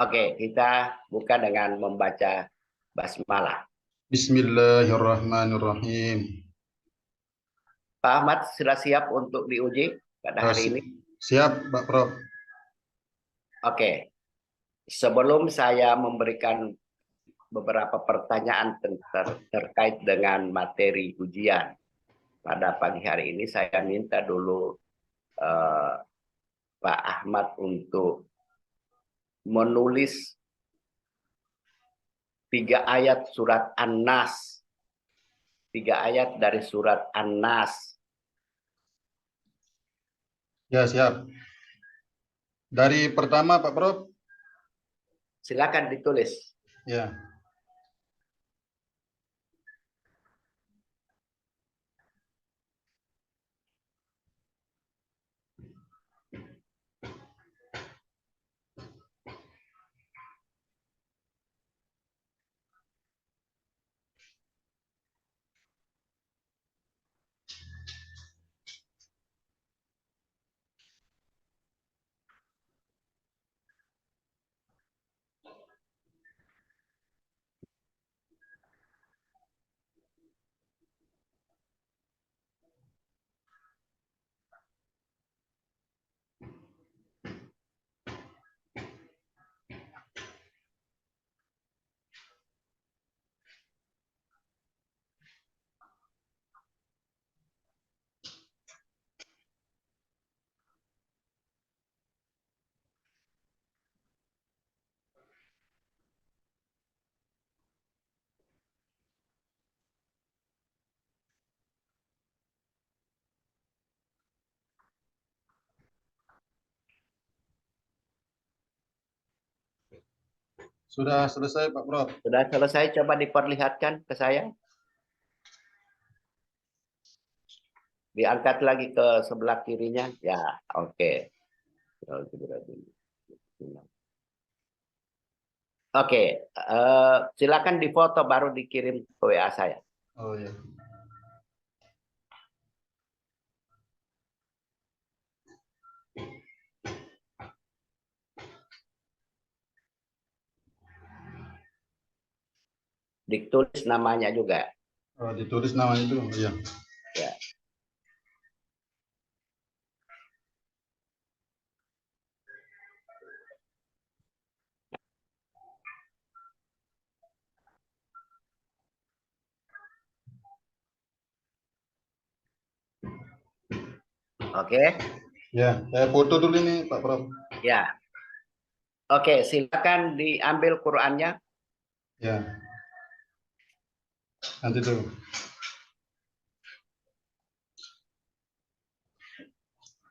Oke, kita buka dengan membaca basmalah. Bismillahirrahmanirrahim. Pak Ahmad sudah siap untuk diuji pada hari ini? Siap, Pak Prof. Oke, sebelum saya memberikan beberapa pertanyaan terkait dengan materi ujian pada pagi hari ini, saya minta dulu Pak Ahmad untuk menulis 3 ayat surat An-Nas. 3 ayat dari surat An-Nas. Ya, siap. Dari pertama, Pak Prof. Silakan ditulis. Ya. Sudah selesai, Pak Prof. Sudah selesai, coba diperlihatkan ke saya. Diangkat lagi ke sebelah kirinya. Ya, oke. Oke, silakan difoto baru dikirim ke WA saya. Oh ya. Ditulis namanya juga. Oh, ditulis namanya itu. Iya. Ya. Oke. Ya, saya foto dulu ini, Pak Prof. Ya. Oke, silakan diambil Qurannya. Ya. Nanti tuh.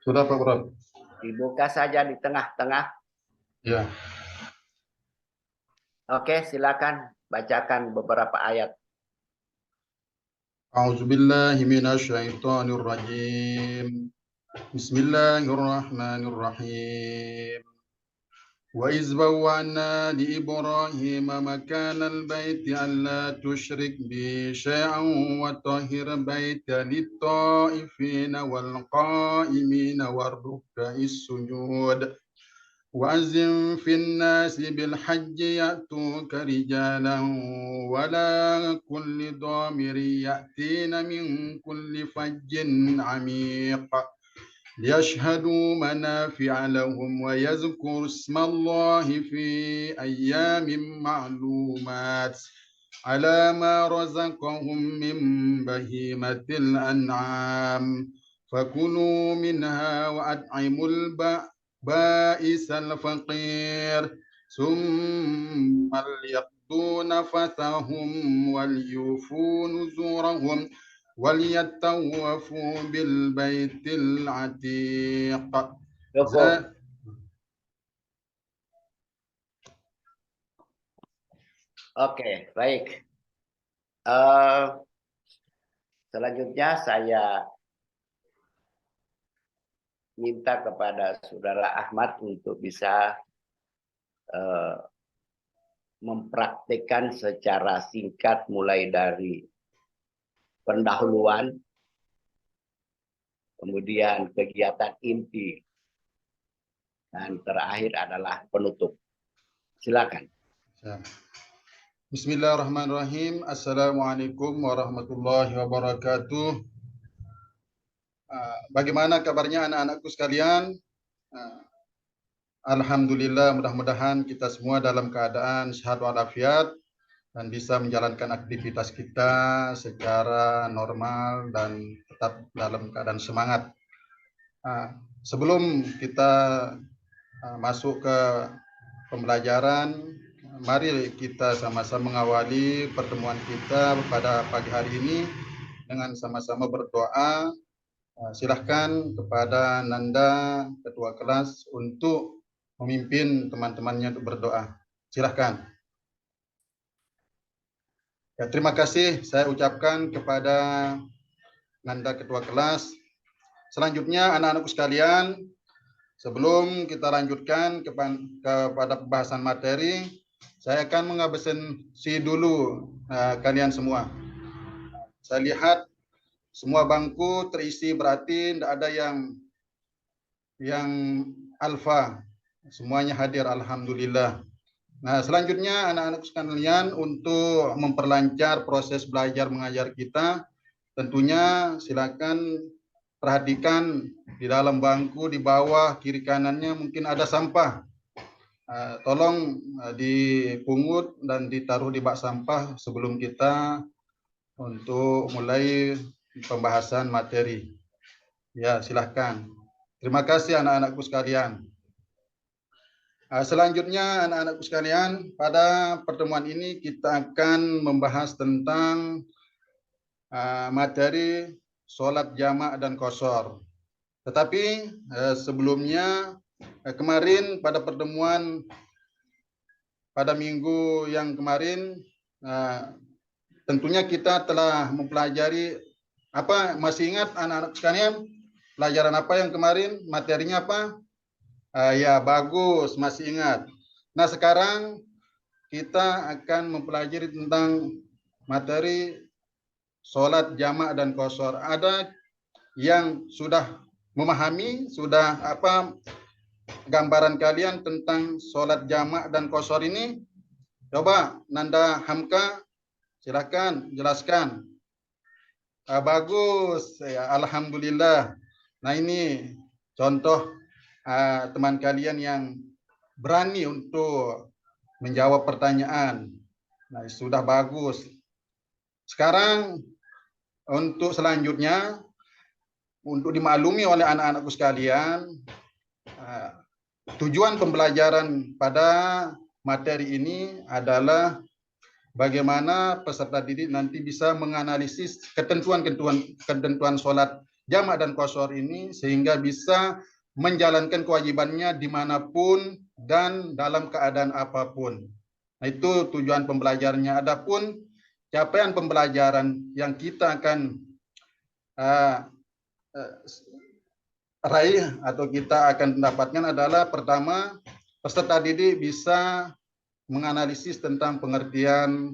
Sudah, Pak Prof. Dibuka saja di tengah-tengah. Ya. Oke, silakan bacakan beberapa ayat. A'udzubillahi minasyaitonirrajim. Bismillahirrahmanirrahim. وإذ بوأنا لإبراهيم مكان البيت ألا تشرك بي شيئا وطهر بيت للطائفين والقائمين والركع السجود وأذن في الناس بالحج يأتوك رجالا ولا كل ضامر يأتين من كل فج عميق ليشهدوا منافع لهم ويذكروا اسم الله في أيام معلومات على ما رزقهم من بهيمة الأنعام فكلوا منها وأطعموا البائس الفقير ثم ليقضوا نفثهم وليوفوا نذورهم وليطوفوا بالبيت العتيق. Cukup. Oke, baik. Selanjutnya saya minta kepada Saudara Ahmad untuk bisa mempraktikkan secara singkat mulai dari pendahuluan, kemudian kegiatan inti, dan terakhir adalah penutup. Silakan. Ya. Bismillahirrahmanirrahim. Assalamualaikum warahmatullahi wabarakatuh. Bagaimana kabarnya anak-anakku sekalian? Alhamdulillah, mudah-mudahan kita semua dalam keadaan sehat walafiat dan bisa menjalankan aktivitas kita secara normal dan tetap dalam keadaan semangat. Sebelum kita masuk ke pembelajaran, mari kita sama-sama mengawali pertemuan kita pada pagi hari ini dengan sama-sama berdoa. Silahkan kepada Nanda, Ketua Kelas, untuk memimpin teman-temannya untuk berdoa. Silahkan. Ya, terima kasih saya ucapkan kepada Nanda, Ketua Kelas. Selanjutnya anak-anakku sekalian, sebelum kita lanjutkan kepada pembahasan materi, saya akan mengabsensi dulu kalian semua. Saya lihat semua bangku terisi, berarti tidak ada yang alfa. Semuanya hadir, alhamdulillah. Nah, selanjutnya anak-anak sekalian, untuk memperlancar proses belajar mengajar kita, tentunya silakan perhatikan di dalam bangku, di bawah kiri kanannya mungkin ada sampah. Tolong dipungut dan ditaruh di bak sampah sebelum kita untuk mulai pembahasan materi. Ya, silahkan. Terima kasih anak-anakku sekalian. Selanjutnya anak-anakku sekalian, pada pertemuan ini kita akan membahas tentang materi sholat jamak dan qashar. Tetapi sebelumnya, kemarin pada pertemuan pada minggu yang kemarin, tentunya kita telah mempelajari apa, masih ingat anak-anak sekalian pelajaran apa yang kemarin, materinya apa? Ya, bagus, masih ingat. Nah, sekarang kita akan mempelajari tentang materi sholat jamak dan qashar. Ada yang sudah memahami, sudah apa gambaran kalian tentang sholat jamak dan qashar ini? Coba Nanda, Hamka, silakan jelaskan. Bagus, ya, alhamdulillah. Nah, ini contoh teman kalian yang berani untuk menjawab pertanyaan. Nah, sudah bagus. Sekarang untuk selanjutnya, untuk dimaklumi oleh anak-anakku sekalian, tujuan pembelajaran pada materi ini adalah bagaimana peserta didik nanti bisa menganalisis ketentuan sholat jamak dan qashar ini sehingga bisa menjalankan kewajibannya dimanapun dan dalam keadaan apapun. Nah, itu tujuan pembelajarannya. Adapun capaian pembelajaran yang kita akan raih atau kita akan mendapatkan adalah, pertama, peserta didik bisa menganalisis tentang pengertian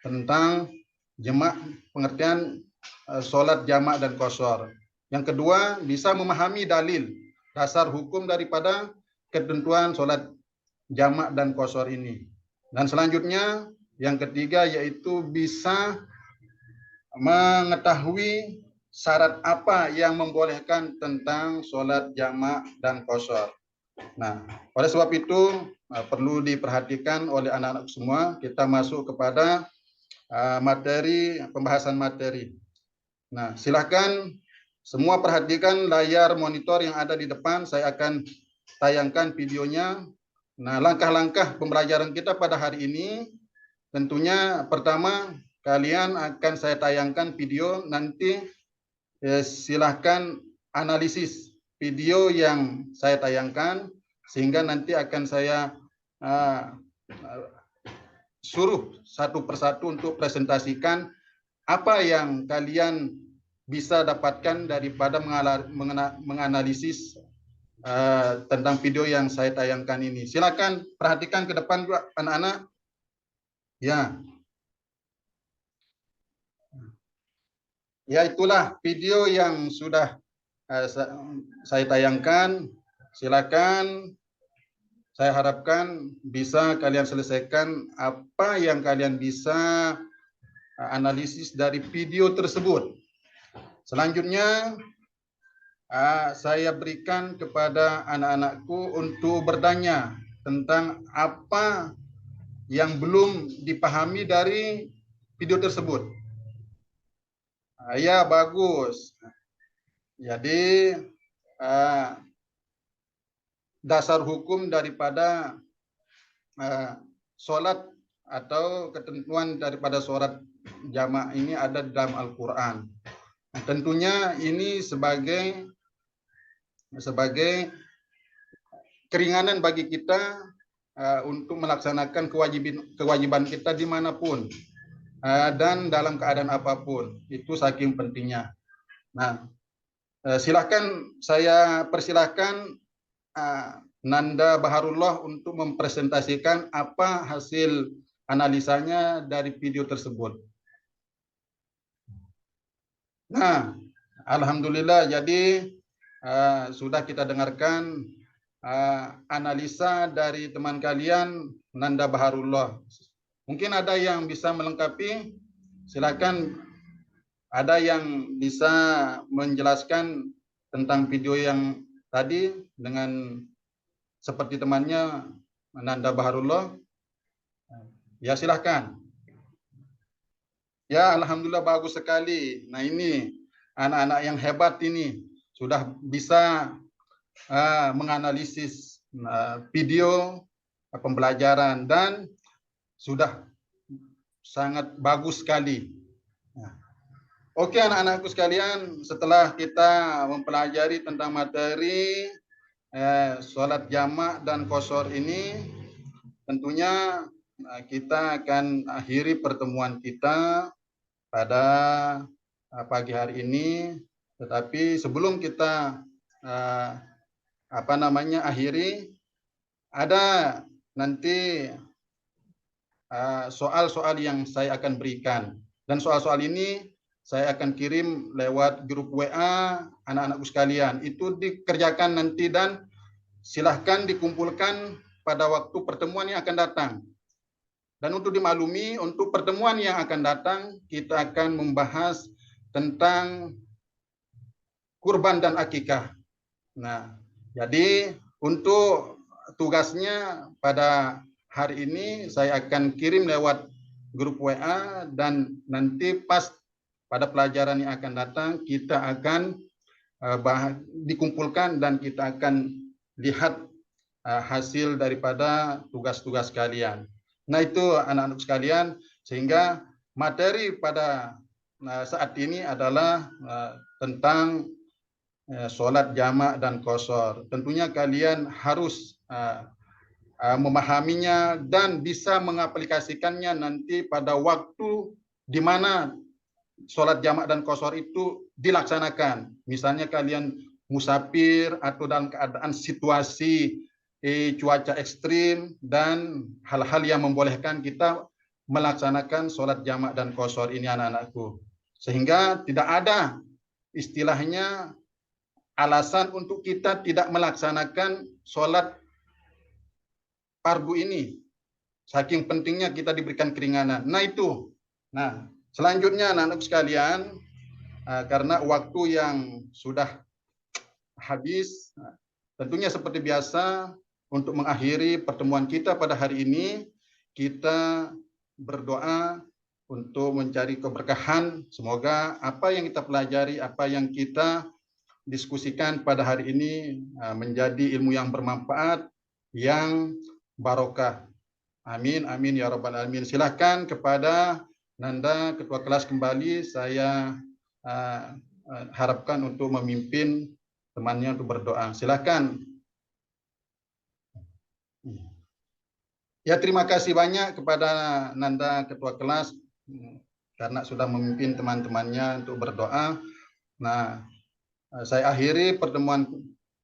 tentang pengertian sholat jamak dan qashar. Yang kedua, bisa memahami dalil dasar hukum daripada ketentuan sholat jamak dan qashar ini. Dan selanjutnya, yang ketiga, yaitu bisa mengetahui syarat apa yang membolehkan tentang sholat jamak dan qashar. Nah, oleh sebab itu perlu diperhatikan oleh anak-anak semua. Kita masuk kepada pembahasan materi. Nah, silakan semua perhatikan layar monitor yang ada di depan. Saya akan tayangkan videonya. Nah, langkah-langkah pembelajaran kita pada hari ini, tentunya pertama kalian akan saya tayangkan video, nanti silahkan analisis video yang saya tayangkan, sehingga nanti akan saya suruh satu persatu untuk presentasikan apa yang kalian bisa dapatkan daripada menganalisis tentang video yang saya tayangkan ini. Silakan perhatikan ke depan juga anak-anak. Ya. Ya, itulah video yang sudah saya tayangkan. Silakan Saya harapkan bisa kalian selesaikan apa yang kalian bisa analisis dari video tersebut. Selanjutnya, saya berikan kepada anak-anakku untuk bertanya tentang apa yang belum dipahami dari video tersebut. Ya, bagus. Jadi, dasar hukum daripada sholat atau ketentuan daripada sholat jamaah ini ada dalam Al-Quran. Tentunya ini sebagai keringanan bagi kita untuk melaksanakan kewajiban kita dimanapun dan dalam keadaan apapun. Itu saking pentingnya. Nah, saya persilahkan Nanda Baharullah untuk mempresentasikan apa hasil analisanya dari video tersebut. Nah, alhamdulillah, jadi sudah kita dengarkan analisa dari teman kalian Nanda Baharullah. Mungkin ada yang bisa melengkapi, silakan. Ada yang bisa menjelaskan tentang video yang tadi dengan seperti temannya Nanda Baharullah? Ya, silahkan. Ya, alhamdulillah, bagus sekali. Nah, ini anak-anak yang hebat ini sudah bisa menganalisis video pembelajaran dan sudah sangat bagus sekali. Oke, anak-anakku sekalian, setelah kita mempelajari tentang materi sholat jamak dan qashar ini, tentunya kita akan akhiri pertemuan kita pada pagi hari ini. Tetapi sebelum kita akhiri, ada nanti soal-soal yang saya akan berikan, dan soal-soal ini saya akan kirim lewat grup WA anak-anakku sekalian. Itu dikerjakan nanti dan silahkan dikumpulkan pada waktu pertemuan yang akan datang. Dan untuk dimaklumi, untuk pertemuan yang akan datang, kita akan membahas tentang kurban dan akikah. Nah, jadi untuk tugasnya pada hari ini saya akan kirim lewat grup WA, dan nanti pas pada pelajaran yang akan datang kita akan dikumpulkan dan kita akan lihat hasil daripada tugas-tugas kalian. Nah, itu anak-anak sekalian, sehingga materi pada saat ini adalah tentang sholat jamak dan qashar. Tentunya kalian harus memahaminya dan bisa mengaplikasikannya nanti pada waktu di mana sholat jamak dan qashar itu dilaksanakan. Misalnya kalian musafir atau dalam keadaan situasi cuaca ekstrim dan hal-hal yang membolehkan kita melaksanakan sholat jamak dan qashar ini, anak-anakku. Sehingga tidak ada istilahnya alasan untuk kita tidak melaksanakan sholat fardu ini. Saking pentingnya kita diberikan keringanan. Nah, itu. Nah, selanjutnya anak-anak sekalian, karena waktu yang sudah habis, tentunya seperti biasa untuk mengakhiri pertemuan kita pada hari ini, kita berdoa untuk mencari keberkahan. Semoga apa yang kita pelajari, apa yang kita diskusikan pada hari ini menjadi ilmu yang bermanfaat, yang barokah. Amin, amin ya rabbal alamin. Silakan kepada Nanda, ketua kelas kembali, saya harapkan untuk memimpin temannya untuk berdoa. Silakan. Ya, terima kasih banyak kepada Nanda, ketua kelas, karena sudah memimpin teman-temannya untuk berdoa. Nah, saya akhiri pertemuan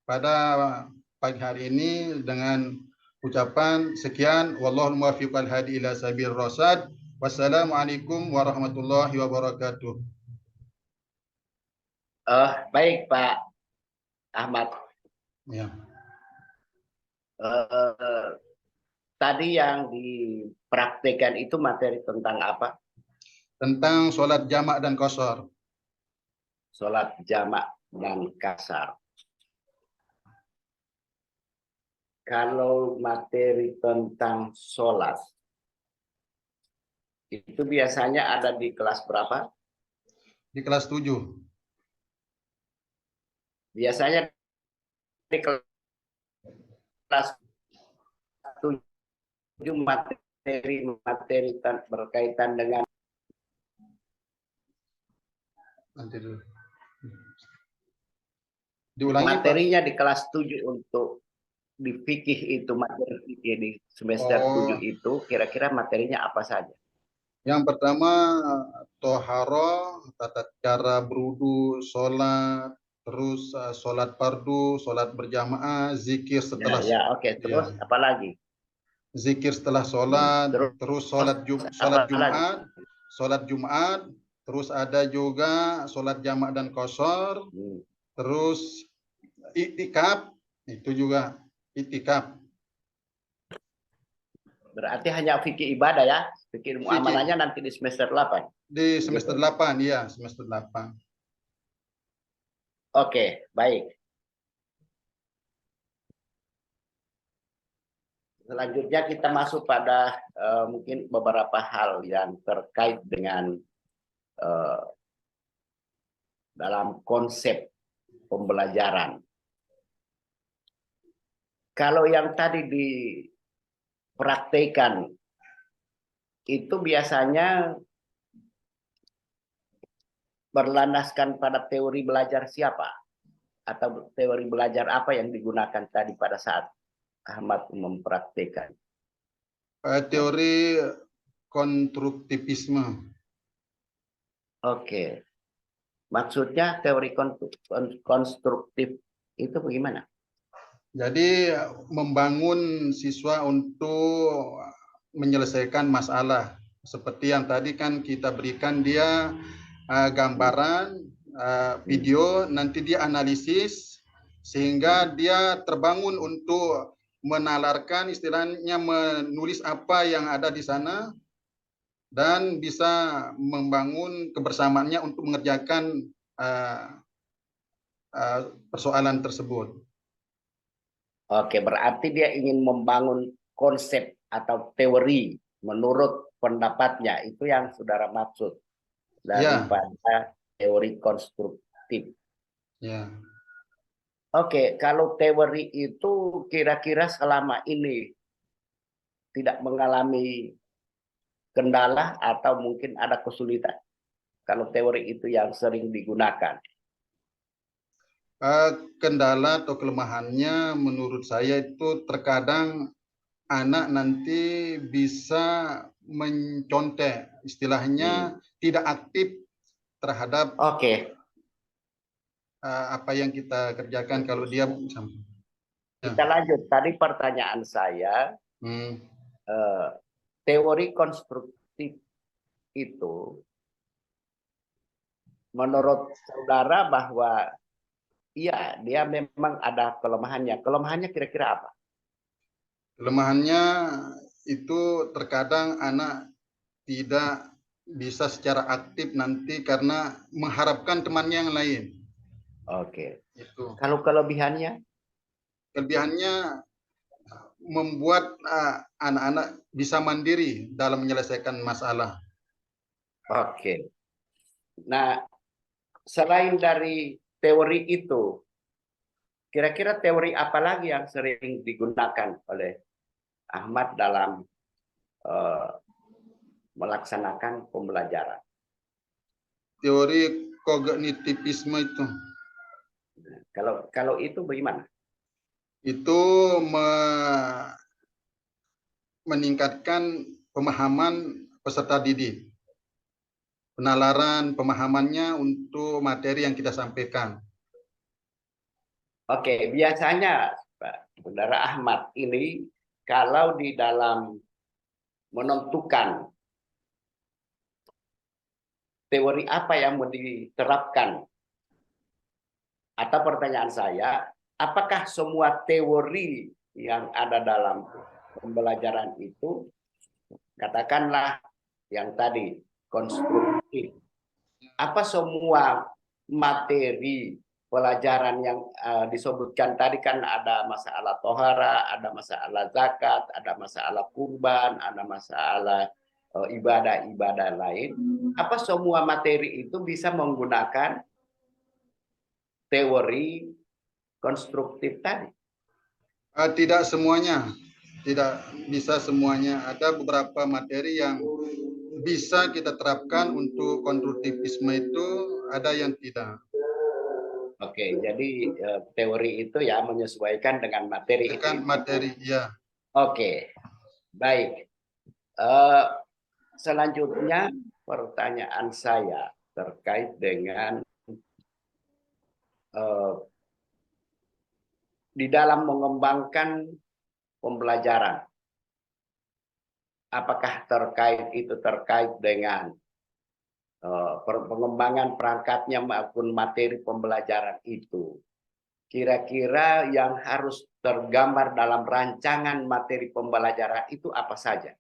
pada pagi hari ini dengan ucapan sekian. Wallahul muwaffiq wal hadi ila sabil rasyad. Wassalamualaikum warahmatullahi wabarakatuh. Baik, Pak Ahmad. Ya. Eh, tadi yang dipraktekkan itu materi tentang apa? Tentang sholat jamak dan qashar. Sholat jamak dan kasar. Kalau materi tentang sholat, itu biasanya ada di kelas berapa? Di kelas 7. Biasanya di kelas 7 materi-materi berkaitan dengan Nanti dulu. Diulangi, Pak. materinya di kelas 7 untuk di fikih itu, materi fikih di semester 7 Oh, itu kira-kira materinya apa saja? yang pertama toharo, tata cara berudu, sholat, terus sholat fardu, sholat berjamaah, zikir Ya, setelah ya, oke. Terus ya, apa lagi? zikir setelah sholat, Terus terus apa sholat lagi? Jumat, terus ada juga sholat jamak dan qashar, Hmm. terus iktikaf, itu juga iktikaf. Berarti hanya fikih ibadah ya. Fikih Fikih muamalahnya nanti di semester 8. di semester Begitu. 8, ya, semester 8. Oke, baik. Selanjutnya kita masuk pada mungkin beberapa hal yang terkait dengan eh, dalam konsep pembelajaran. Kalau yang tadi dipraktekan itu biasanya berlandaskan pada teori belajar siapa? Atau teori belajar apa yang digunakan tadi pada saat Ahmad mempraktekkan? Teori konstruktivisme. Oke, maksudnya teori konstruktif itu bagaimana? Jadi membangun siswa untuk menyelesaikan masalah. Seperti yang tadi kan kita berikan dia gambaran, video, nanti dia analisis, sehingga dia terbangun untuk menalarkan, istilahnya menulis apa yang ada di sana, dan bisa membangun kebersamaannya untuk mengerjakan persoalan tersebut. Oke, berarti dia ingin membangun konsep atau teori menurut pendapatnya. Itu yang saudara maksud Ya, daripada teori konstruktif. ya. Oke, kalau teori itu kira-kira selama ini tidak mengalami kendala atau mungkin ada kesulitan. Kalau teori itu yang sering digunakan. Kendala atau kelemahannya menurut saya itu terkadang anak nanti bisa mencontek, istilahnya tidak aktif terhadap Oke, apa yang kita kerjakan kalau dia ya. kita lanjut. Tadi pertanyaan saya, Hmm. teori konstruktif itu menurut saudara bahwa iya, dia memang ada kelemahannya. Kelemahannya kira-kira apa? Kelemahannya itu terkadang anak tidak bisa secara aktif nanti karena mengharapkan temannya yang lain. Oke. Itu Kalau kelebihannya? kelebihannya, membuat anak-anak bisa mandiri dalam menyelesaikan masalah. Oke. Nah, selain dari teori itu, kira-kira teori apa lagi yang sering digunakan oleh Ahmad dalam eh, melaksanakan pembelajaran? Teori kognitivisme Kalau itu bagaimana? itu meningkatkan pemahaman peserta didik, penalaran pemahamannya untuk materi yang kita sampaikan. Oke, biasanya Pak Saudara Ahmad ini kalau di dalam menentukan teori apa yang mau diterapkan, atau pertanyaan saya, apakah semua teori yang ada dalam pembelajaran itu, katakanlah yang tadi konstruktif, apa semua materi pelajaran yang disebutkan tadi, kan ada masalah tohara, ada masalah zakat, ada masalah kurban, ada masalah ibadah-ibadah lain. Apa semua materi itu bisa menggunakan teori konstruktif tadi? Tidak semuanya, tidak bisa semuanya. Ada beberapa materi yang bisa kita terapkan untuk konstruktivisme itu, ada yang tidak. Oke, jadi teori itu ya menyesuaikan dengan materi itu. Dengan materi, ya. Oke, baik. Selanjutnya pertanyaan saya terkait dengan di dalam mengembangkan pembelajaran. Apakah terkait dengan pengembangan perangkatnya maupun materi pembelajaran itu? Kira-kira yang harus tergambar dalam rancangan materi pembelajaran itu apa saja?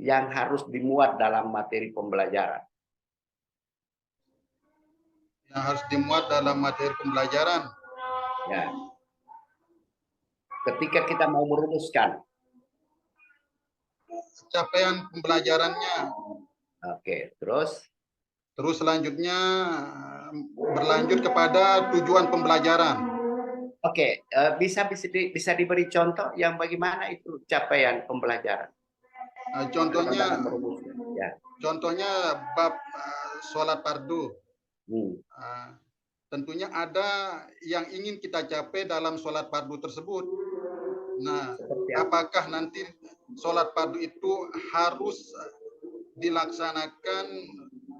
Yang harus dimuat dalam materi pembelajaran? Yang harus dimuat dalam materi pembelajaran. Ya. Ketika kita mau merumuskan capaian pembelajarannya. Oke, terus selanjutnya berlanjut kepada tujuan pembelajaran. Oke, bisa diberi contoh yang bagaimana itu capaian pembelajaran? Contohnya, ya. Contohnya bab sholat fardu. Tentunya ada yang ingin kita capai dalam sholat fardu tersebut. Nah, apakah nanti sholat fardu itu harus dilaksanakan,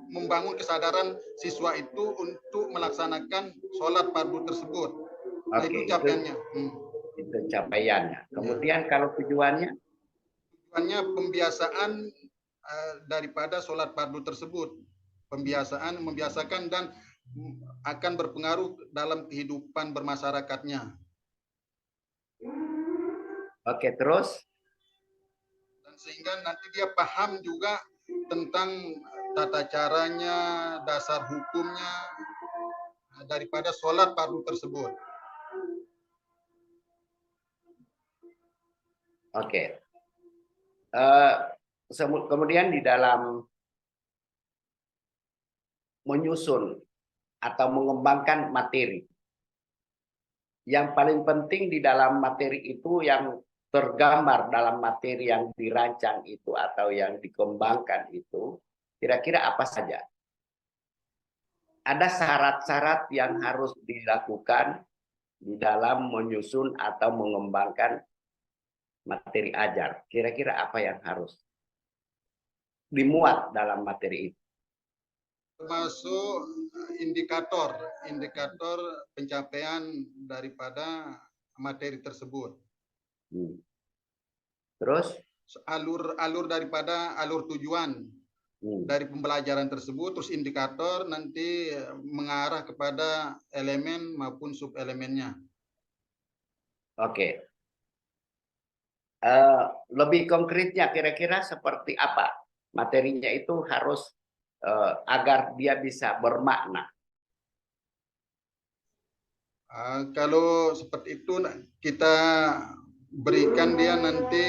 membangun kesadaran siswa itu untuk melaksanakan sholat fardu tersebut. Nah, itu capaiannya. Itu capaiannya. Kemudian kalau tujuannya? Tujuannya pembiasaan daripada sholat fardu tersebut. Membiasakan dan akan berpengaruh dalam kehidupan bermasyarakatnya. Oke, terus? Dan sehingga nanti dia paham juga tentang tata caranya, dasar hukumnya daripada sholat fardu tersebut. Oke. Kemudian di dalam menyusun atau mengembangkan materi, yang paling penting di dalam materi itu, yang tergambar dalam materi yang dirancang itu atau yang dikembangkan itu, kira-kira apa saja? Ada syarat-syarat yang harus dilakukan di dalam menyusun atau mengembangkan materi ajar. Kira-kira apa yang harus dimuat dalam materi itu? Termasuk indikator pencapaian daripada materi tersebut. Terus? Alur daripada alur tujuan dari pembelajaran tersebut, terus indikator nanti mengarah kepada elemen maupun subelemennya. Oke. Lebih konkretnya kira-kira seperti apa materinya itu harus agar dia bisa bermakna? Kalau seperti itu kita berikan dia nanti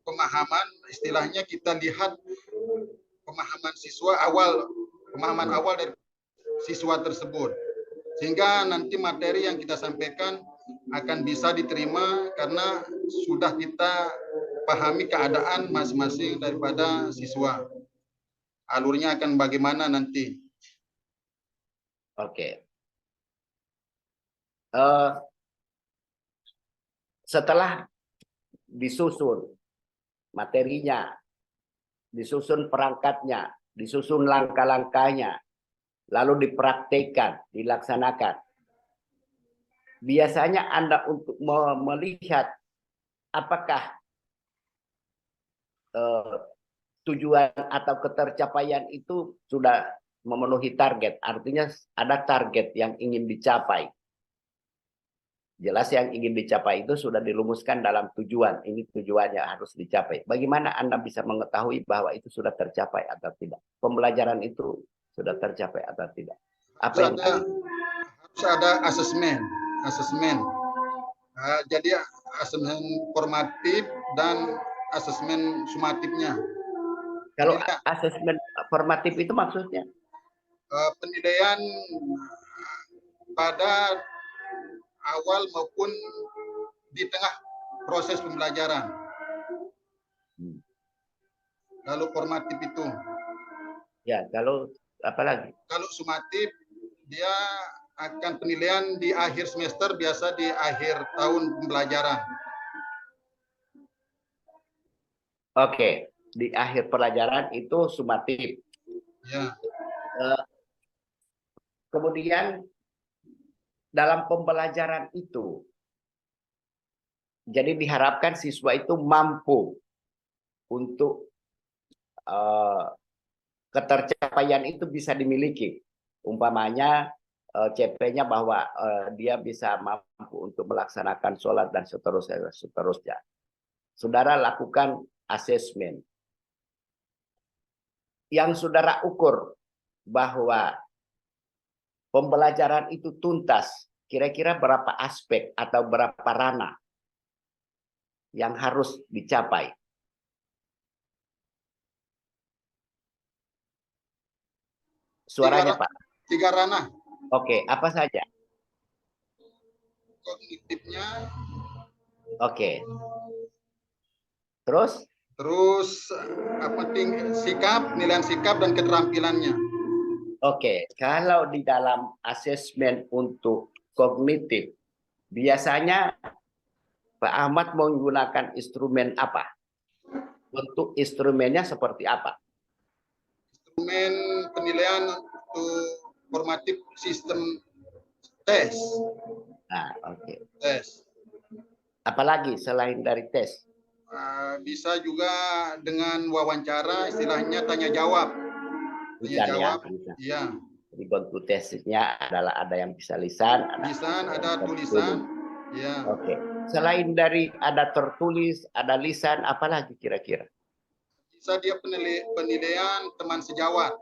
pemahaman, istilahnya kita lihat pemahaman awal dari siswa tersebut, sehingga nanti materi yang kita sampaikan akan bisa diterima karena sudah kita pahami keadaan masing-masing daripada siswa. Alurnya akan bagaimana nanti. Oke. Setelah disusun materinya, disusun perangkatnya, disusun langkah-langkahnya, lalu dipraktekkan, dilaksanakan. Biasanya Anda untuk melihat apakah tujuan atau ketercapaian itu sudah memenuhi target. Artinya ada target yang ingin dicapai. Jelas yang ingin dicapai itu sudah dirumuskan dalam tujuan. Ini tujuannya harus dicapai. Bagaimana Anda bisa mengetahui bahwa itu sudah tercapai atau tidak? Pembelajaran itu sudah tercapai atau tidak? Apa yang Harus ada asesmen. Jadi asesmen formatif dan asesmen sumatifnya. kalau asesmen formatif itu maksudnya? Penilaian pada awal maupun di tengah proses pembelajaran. Lalu formatif itu. Ya, kalau apa lagi? Kalau sumatif dia akan penilaian di akhir semester, biasa di akhir tahun pembelajaran. Oke, di akhir pelajaran itu sumatif. Ya. Kemudian dalam pembelajaran itu, jadi diharapkan siswa itu mampu untuk ketercapaian itu bisa dimiliki. Umpamanya CP-nya bahwa dia bisa mampu untuk melaksanakan sholat dan seterusnya. Saudara lakukan asesmen. Yang saudara ukur bahwa pembelajaran itu tuntas, kira-kira berapa aspek atau berapa ranah yang harus dicapai? Suaranya, Pak. 3 ranah. Oke, apa saja? Kognitifnya. Oke. Terus sikap, nilai sikap dan keterampilannya. Oke, kalau di dalam asesmen untuk kognitif, biasanya Pak Ahmad menggunakan instrumen apa? Bentuk instrumennya seperti apa? Instrumen penilaian untuk formatif sistem tes. Nah, oke. Tes. Apalagi selain dari tes? Bisa juga dengan wawancara, istilahnya tanya jawab. Lisan ya. Iya. Jadi bentuk tesnya adalah ada yang bisa lisan, ada tulisan. Ya. Oke. Selain dari ada tertulis, ada lisan, apalagi kira-kira? Bisa dia penilaian teman sejawat.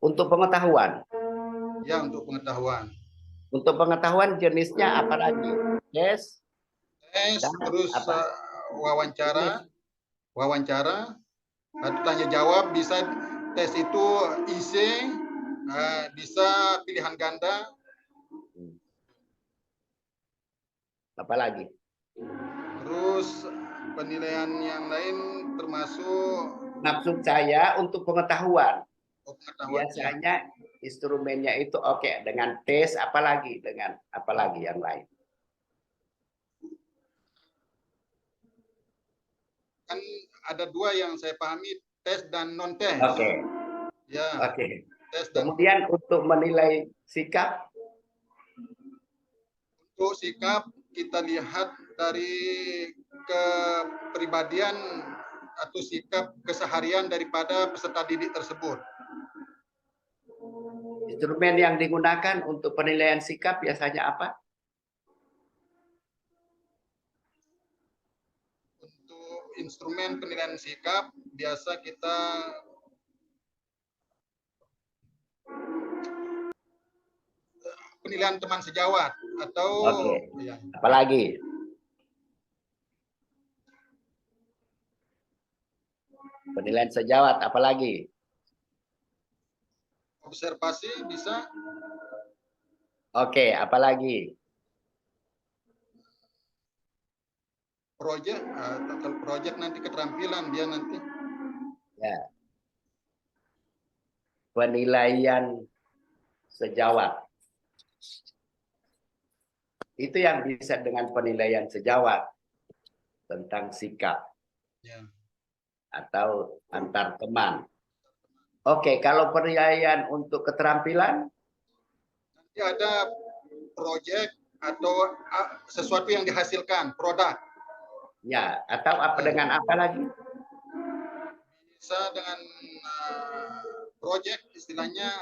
Untuk pengetahuan? Ya, untuk pengetahuan. Untuk pengetahuan jenisnya apalagi? Tes, terus wawancara, atau tanya jawab, bisa tes itu IC, bisa pilihan ganda. Apalagi? Terus penilaian yang lain termasuk. Maksud saya untuk pengetahuan. Biasanya instrumennya itu oke, dengan tes, apalagi dengan apalagi yang lain. Kan ada 2 yang saya pahami, tes dan non tes. Oke. Ya. Oke. Tes dan kemudian untuk menilai sikap. Untuk sikap kita lihat dari kepribadian atau sikap keseharian daripada peserta didik tersebut. Instrumen yang digunakan untuk penilaian sikap biasanya apa? Untuk instrumen penilaian sikap biasa kita penilaian teman sejawat atau ya. Apalagi? Penilaian sejawat apalagi? Observasi bisa. Oke, apalagi? Project nanti keterampilan dia nanti. Ya. Penilaian sejawat. Itu yang bisa dengan penilaian sejawat tentang sikap. Ya. Atau antar teman. Oke, kalau penilaian untuk keterampilan? Nanti ada project atau sesuatu yang dihasilkan, produk. Ya, atau apa dengan apa lagi? Bisa dengan project, istilahnya.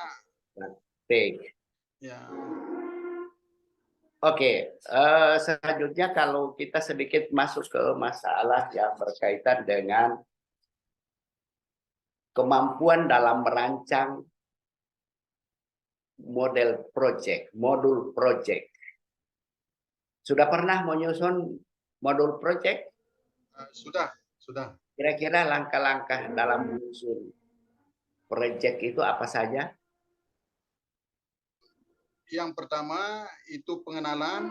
Praktik. Ya. Oke, selanjutnya kalau kita sedikit masuk ke masalah yang berkaitan dengan kemampuan dalam merancang modul project. Sudah pernah menyusun modul project? Sudah. Kira-kira langkah-langkah dalam menyusun project itu apa saja? Yang pertama itu pengenalan,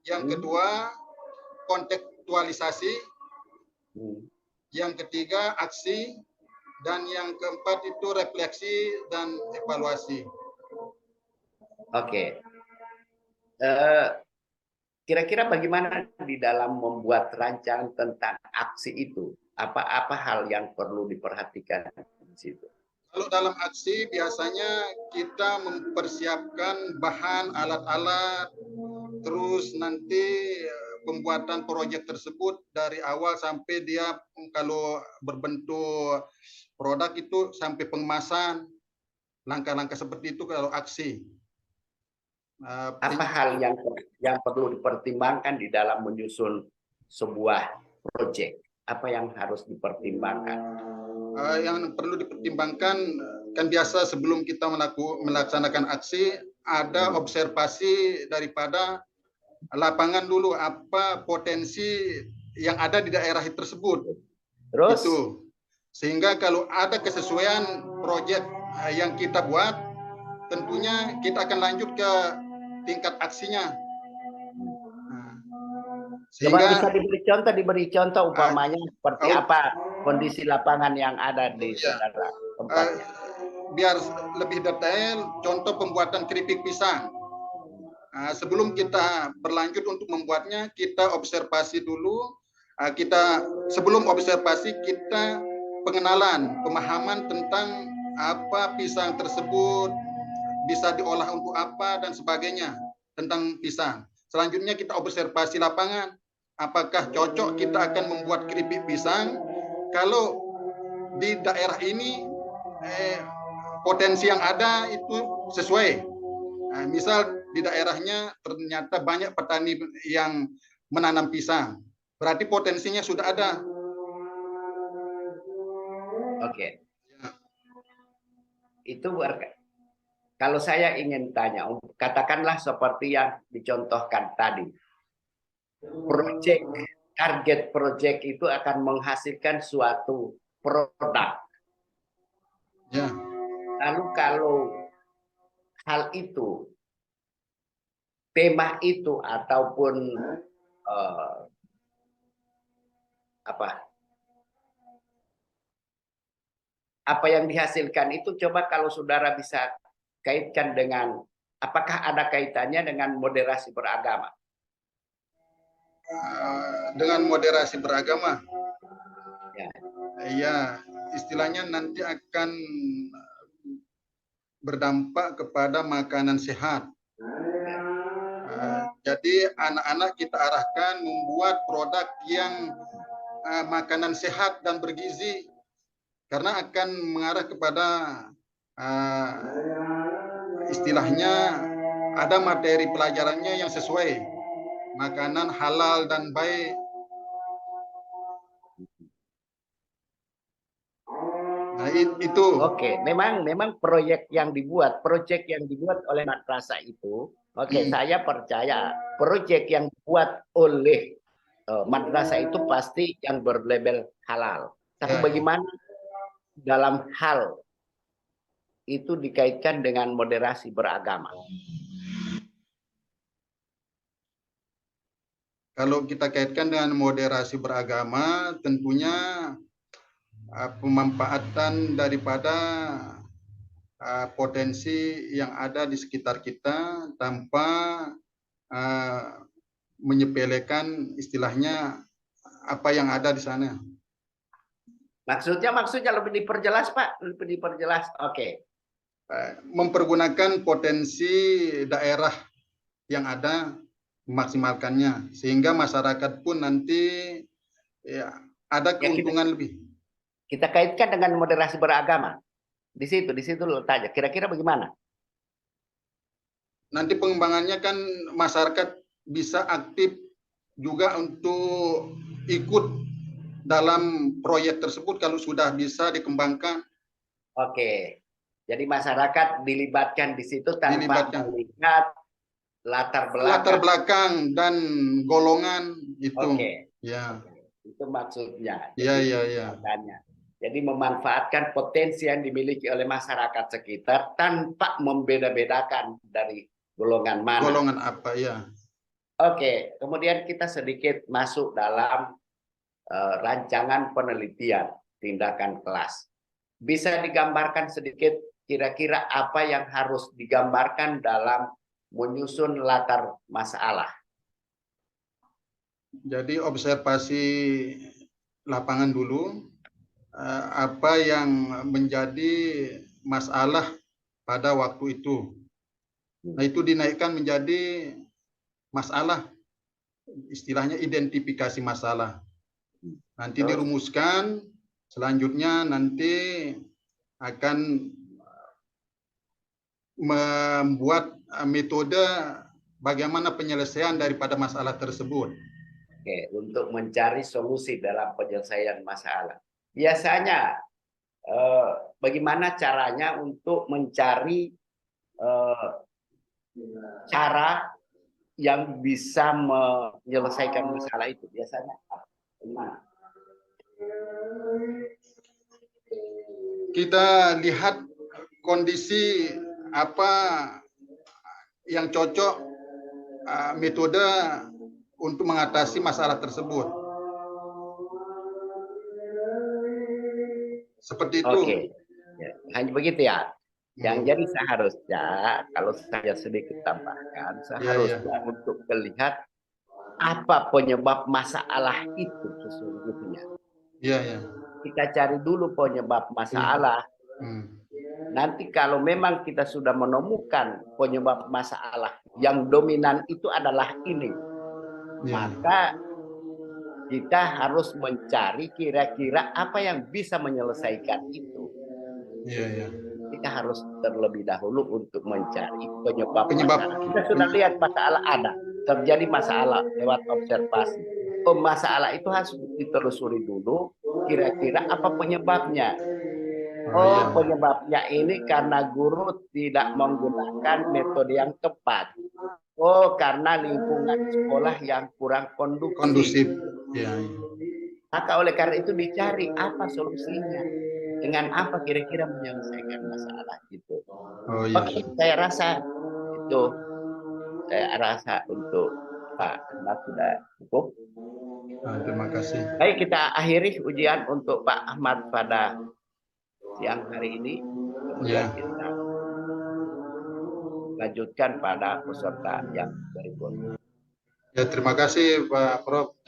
yang kedua kontekstualisasi, yang ketiga aksi, dan yang keempat itu refleksi dan evaluasi. Oke. Kira-kira bagaimana di dalam membuat rancangan tentang aksi itu? Apa hal yang perlu diperhatikan di situ? Kalau dalam aksi biasanya kita mempersiapkan bahan, alat-alat, terus nanti pembuatan proyek tersebut dari awal sampai dia kalau berbentuk produk itu sampai pengemasan. Langkah-langkah seperti itu kalau aksi. Apa hal yang perlu dipertimbangkan di dalam menyusun sebuah proyek? Apa yang harus dipertimbangkan? Yang perlu dipertimbangkan kan biasa sebelum kita melaksanakan aksi ada observasi daripada lapangan dulu, apa potensi yang ada di daerah tersebut. Terus? Itu. Sehingga kalau ada kesesuaian proyek yang kita buat, tentunya kita akan lanjut ke tingkat aksinya. Coba bisa diberi contoh umpamanya seperti apa kondisi lapangan yang ada di saudara tempatnya. Biar lebih detail, contoh pembuatan keripik pisang. Sebelum kita berlanjut untuk membuatnya, kita observasi dulu. Sebelum observasi kita pengenalan, pemahaman tentang apa pisang tersebut, bisa diolah untuk apa dan sebagainya tentang pisang. Selanjutnya kita observasi lapangan. Apakah cocok kita akan membuat keripik pisang kalau di daerah ini potensi yang ada itu sesuai. Misal di daerahnya ternyata banyak petani yang menanam pisang, berarti potensinya sudah ada. Oke. Itu kalau saya ingin tanya, katakanlah seperti yang dicontohkan tadi. Target project itu akan menghasilkan suatu produk. Ya. Lalu kalau hal itu, tema itu ataupun apa yang dihasilkan itu, coba kalau saudara bisa kaitkan dengan, apakah ada kaitannya dengan moderasi beragama? Dengan moderasi beragama, ya, istilahnya nanti akan berdampak kepada makanan sehat. Jadi anak-anak kita arahkan membuat produk yang makanan sehat dan bergizi, karena akan mengarah kepada istilahnya ada materi pelajarannya yang sesuai, makanan halal dan baik. Nah, itu. Oke, memang proyek yang dibuat oleh madrasah itu, saya percaya proyek yang dibuat oleh madrasah itu pasti yang berlabel halal. Tapi bagaimana dalam hal itu dikaitkan dengan moderasi beragama? Kalau kita kaitkan dengan moderasi beragama, tentunya pemanfaatan daripada potensi yang ada di sekitar kita tanpa menyepelekan istilahnya apa yang ada di sana. Maksudnya lebih diperjelas, Pak, lebih diperjelas. Oke. Mempergunakan potensi daerah yang ada, memaksimalkannya sehingga masyarakat pun nanti ada keuntungan lebih. Kita kaitkan dengan moderasi beragama. Di situ letaknya. Kira-kira bagaimana? nanti pengembangannya kan masyarakat bisa aktif juga untuk ikut dalam proyek tersebut kalau sudah bisa dikembangkan. Oke. Jadi masyarakat dilibatkan di situ tanpa melihat latar belakang dan golongan itu. Oke. Ya. Itu maksudnya. Iya. Jadi memanfaatkan potensi yang dimiliki oleh masyarakat sekitar tanpa membeda-bedakan dari golongan mana. Golongan apa, ya. Oke, kemudian kita sedikit masuk dalam rancangan penelitian tindakan kelas. Bisa digambarkan sedikit kira-kira apa yang harus digambarkan dalam menyusun latar masalah? Jadi observasi lapangan dulu, apa yang menjadi masalah pada waktu itu. Nah, itu dinaikkan menjadi masalah, istilahnya identifikasi masalah. Nanti dirumuskan, selanjutnya nanti akan membuat metode bagaimana penyelesaian daripada masalah tersebut. Oke, untuk mencari solusi dalam penyelesaian masalah. Biasanya bagaimana caranya untuk mencari cara yang bisa menyelesaikan masalah itu? Biasanya gimana? Kita lihat kondisi apa yang cocok, metode untuk mengatasi masalah tersebut. Seperti itu. Oke. Ya, hanya begitu ya. Yang jadi seharusnya, kalau saya sedikit tambahkan, seharusnya untuk melihat apa penyebab masalah itu sesungguhnya. Kita cari dulu penyebab masalah. Nanti kalau memang kita sudah menemukan penyebab masalah yang dominan itu adalah ini, maka kita harus mencari kira-kira apa yang bisa menyelesaikan itu. Kita harus terlebih dahulu untuk mencari penyebab masalah. Kita sudah lihat masalah ada, terjadi masalah lewat observasi. Masalah itu harus ditelusuri dulu, kira-kira apa penyebabnya. Penyebabnya ini karena guru tidak menggunakan metode yang tepat. Karena lingkungan sekolah yang kurang kondusif. Maka oleh karena itu dicari apa solusinya. Dengan apa kira-kira menyelesaikan masalah itu. Oke, saya rasa itu. Saya rasa untuk Pak Ahmad sudah cukup. Terima kasih. Baik, kita akhiri ujian untuk Pak Ahmad pada siang hari ini. Kemudian kita lanjutkan pada peserta yang berikutnya. Ya, terima kasih Pak Prof.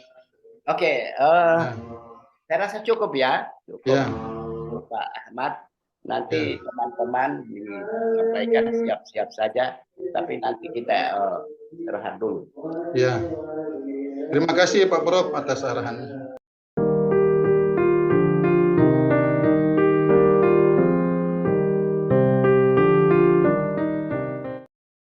Oke, saya rasa cukup ya. Cukup. Pak Ahmad, nanti teman-teman disampaikan siap-siap saja, tapi nanti kita istirahat dulu. Ya, terima kasih Pak Prof atas arahannya.